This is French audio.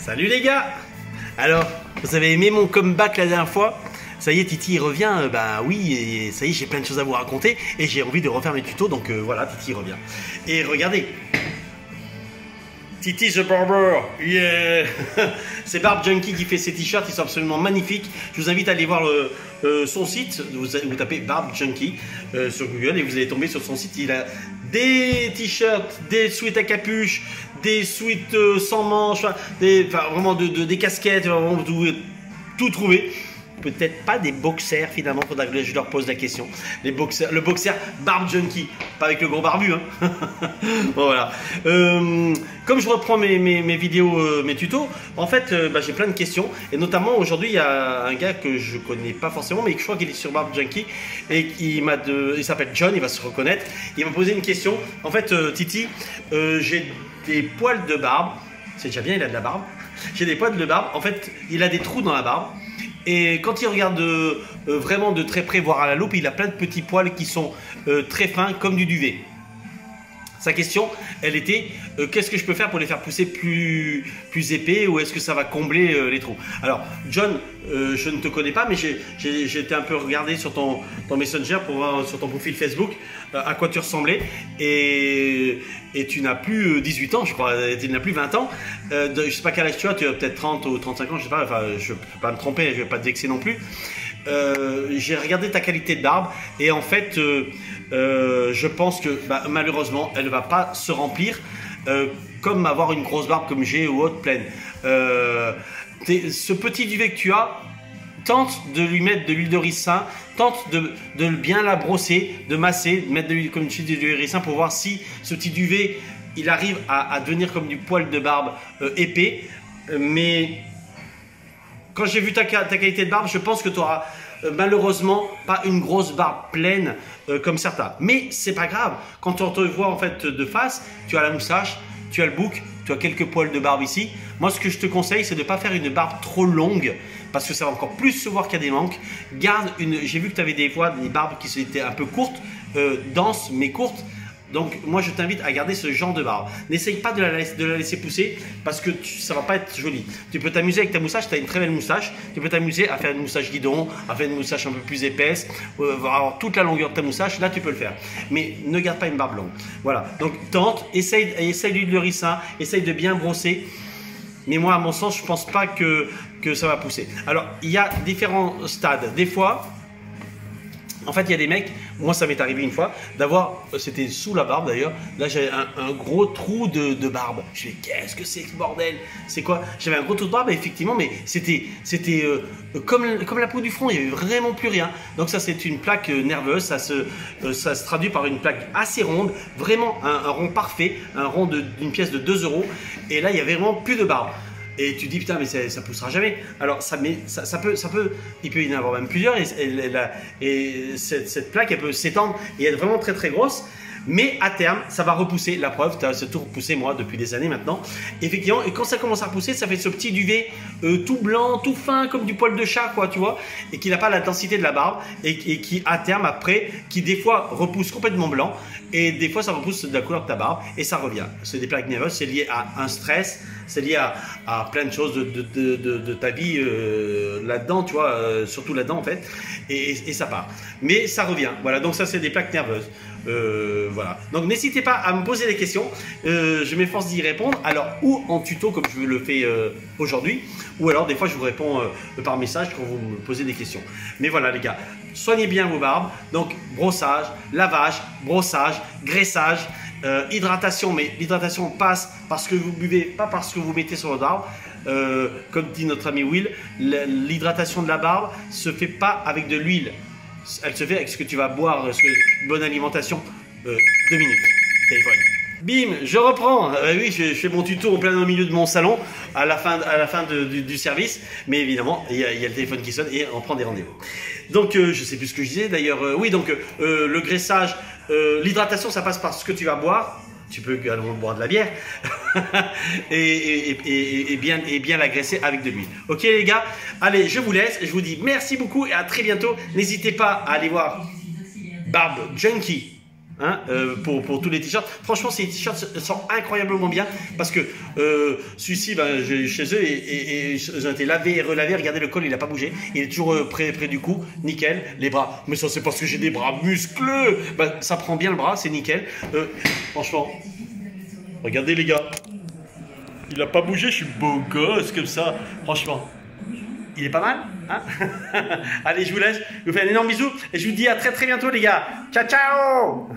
Salut les gars. Alors, vous avez aimé mon comeback la dernière fois? Ça y est, Titi il revient, bah oui, et ça y est, j'ai plein de choses à vous raconter et j'ai envie de refaire mes tutos, donc voilà, Titi revient. Et regardez, Titi the Barber, yeah. C'est Barb Junkie qui fait ses t-shirts, ils sont absolument magnifiques. Je vous invite à aller voir son site, vous tapez Barb Junkie sur Google et vous allez tomber sur son site. Il a des t-shirts, des sweats à capuche, des sweats sans manches, vraiment des casquettes, vraiment tout trouver. Peut-être pas des boxers finalement, faudra que je leur pose la question. Le boxer Barb Junkie, pas avec le gros barbu. Hein. Bon, voilà. Comme je reprends mes vidéos, mes tutos, en fait j'ai plein de questions. Et notamment aujourd'hui il y a un gars que je connais pas forcément, mais je crois qu'il est sur Barb Junkie. Et il s'appelle John, il va se reconnaître. Il m'a posé une question. En fait Titi, j'ai des poils de barbe. C'est déjà bien, il a de la barbe. J'ai des poils de barbe. En fait il a des trous dans la barbe. Et quand il regarde vraiment de très près, voire à la loupe, il a plein de petits poils qui sont très fins, comme du duvet. Sa question, elle était qu'est-ce que je peux faire pour les faire pousser plus épais, ou est-ce que ça va combler les trous? Alors, John, je ne te connais pas, mais j'ai été un peu regardé sur ton Messenger pour voir sur ton profil Facebook à quoi tu ressemblais. Et tu n'as plus 18 ans, je crois, tu n'as plus 20 ans. Je ne sais pas quel âge tu as peut-être 30 ou 35 ans, je ne sais pas, enfin, je ne peux pas me tromper, je ne vais pas te vexer non plus. J'ai regardé ta qualité de barbe et en fait je pense que malheureusement elle ne va pas se remplir comme avoir une grosse barbe comme j'ai ou autre pleine. Ce petit duvet que tu as, tente de lui mettre de l'huile de ricin, tente de bien la brosser, de masser, de mettre de l'huile comme de l'huile de ricin pour voir si ce petit duvet il arrive à devenir comme du poil de barbe épais. Mais quand j'ai vu ta qualité de barbe, je pense que tu auras malheureusement pas une grosse barbe pleine comme certains. Mais c'est pas grave. Quand on te voit en fait de face, tu as la moustache, tu as le bouc, tu as quelques poils de barbe ici. Moi, ce que je te conseille, c'est de ne pas faire une barbe trop longue parce que ça va encore plus se voir qu'il y a des manques. Garde une. J'ai vu que tu avais des fois des barbes qui étaient un peu courtes, denses mais courtes. Donc moi je t'invite à garder ce genre de barbe. N'essaye pas de la laisser pousser parce que ça va pas être joli. Tu peux t'amuser avec ta moustache, tu as une très belle moustache. Tu peux t'amuser à faire une moustache guidon, à faire une moustache un peu plus épaisse, avoir toute la longueur de ta moustache, là tu peux le faire. Mais ne garde pas une barbe longue. Voilà, donc tente, essaye l'huile de ricin, essaye de bien brosser. Mais moi à mon sens je pense pas que ça va pousser. Alors il y a différents stades. Des fois, en fait, il y a des mecs, moi ça m'est arrivé une fois, d'avoir, c'était sous la barbe d'ailleurs, là j'avais un gros trou de barbe. Je me dis, qu'est-ce que c'est que ce bordel? C'est quoi? J'avais un gros trou de barbe, effectivement, mais c'était comme la peau du front, il n'y avait vraiment plus rien. Donc ça c'est une plaque nerveuse, ça se traduit par une plaque assez ronde, vraiment un rond parfait, un rond d'une pièce de 2 €. Et là il n'y avait vraiment plus de barbe. Et tu te dis putain mais ça poussera jamais. Alors il peut y en avoir même plusieurs et cette plaque elle peut s'étendre et être vraiment très très grosse. Mais à terme, ça va repousser. La preuve, c'est tout repoussé moi depuis des années maintenant. Effectivement, et quand ça commence à repousser, ça fait ce petit duvet tout blanc, tout fin, comme du poil de chat, quoi, tu vois, et qui n'a pas la densité de la barbe et qui à terme après, qui des fois repousse complètement blanc et des fois ça repousse de la couleur de ta barbe et ça revient. C'est des plaques nerveuses, c'est lié à un stress, c'est lié à plein de choses de ta vie là-dedans, tu vois, surtout là-dedans en fait, et ça part. Mais ça revient. Voilà, donc ça c'est des plaques nerveuses. Voilà. Donc n'hésitez pas à me poser des questions, je m'efforce d'y répondre, alors ou en tuto comme je le fais aujourd'hui, ou alors des fois je vous réponds par message quand vous me posez des questions. Mais voilà les gars, soignez bien vos barbes, donc brossage, lavage, brossage, graissage, hydratation, mais l'hydratation passe parce que vous buvez, pas parce que vous mettez sur votre barbe. Comme dit notre ami Will, l'hydratation de la barbe se fait pas avec de l'huile. Elle se fait avec ce que tu vas boire, bonne alimentation. 2 minutes, téléphone. Bim, je reprends. Oui, je fais mon tuto en plein au milieu de mon salon, à la fin du service. Mais évidemment, il y a le téléphone qui sonne et on prend des rendez-vous. Donc, je sais plus ce que je disais d'ailleurs. Oui, donc le graissage, l'hydratation, ça passe par ce que tu vas boire. Tu peux également boire de la bière et bien la graisser avec de l'huile. Ok les gars, allez je vous laisse, je vous dis merci beaucoup et à très bientôt. N'hésitez pas à aller voir Barb Junkie hein, pour tous les t-shirts. Franchement, ces t-shirts sont incroyablement bien parce que celui-ci, ben, j'ai eu chez eux et ils ont été lavés et relavés. Regardez, le col, il n'a pas bougé. Il est toujours près du cou, nickel. Les bras, mais ça, c'est parce que j'ai des bras muscleux. Ben, ça prend bien le bras, c'est nickel. Franchement, regardez les gars. Il n'a pas bougé, je suis beau gosse comme ça. Franchement, il est pas mal, hein? Allez, je vous laisse. Je vous fais un énorme bisou et je vous dis à très très bientôt les gars. Ciao, ciao!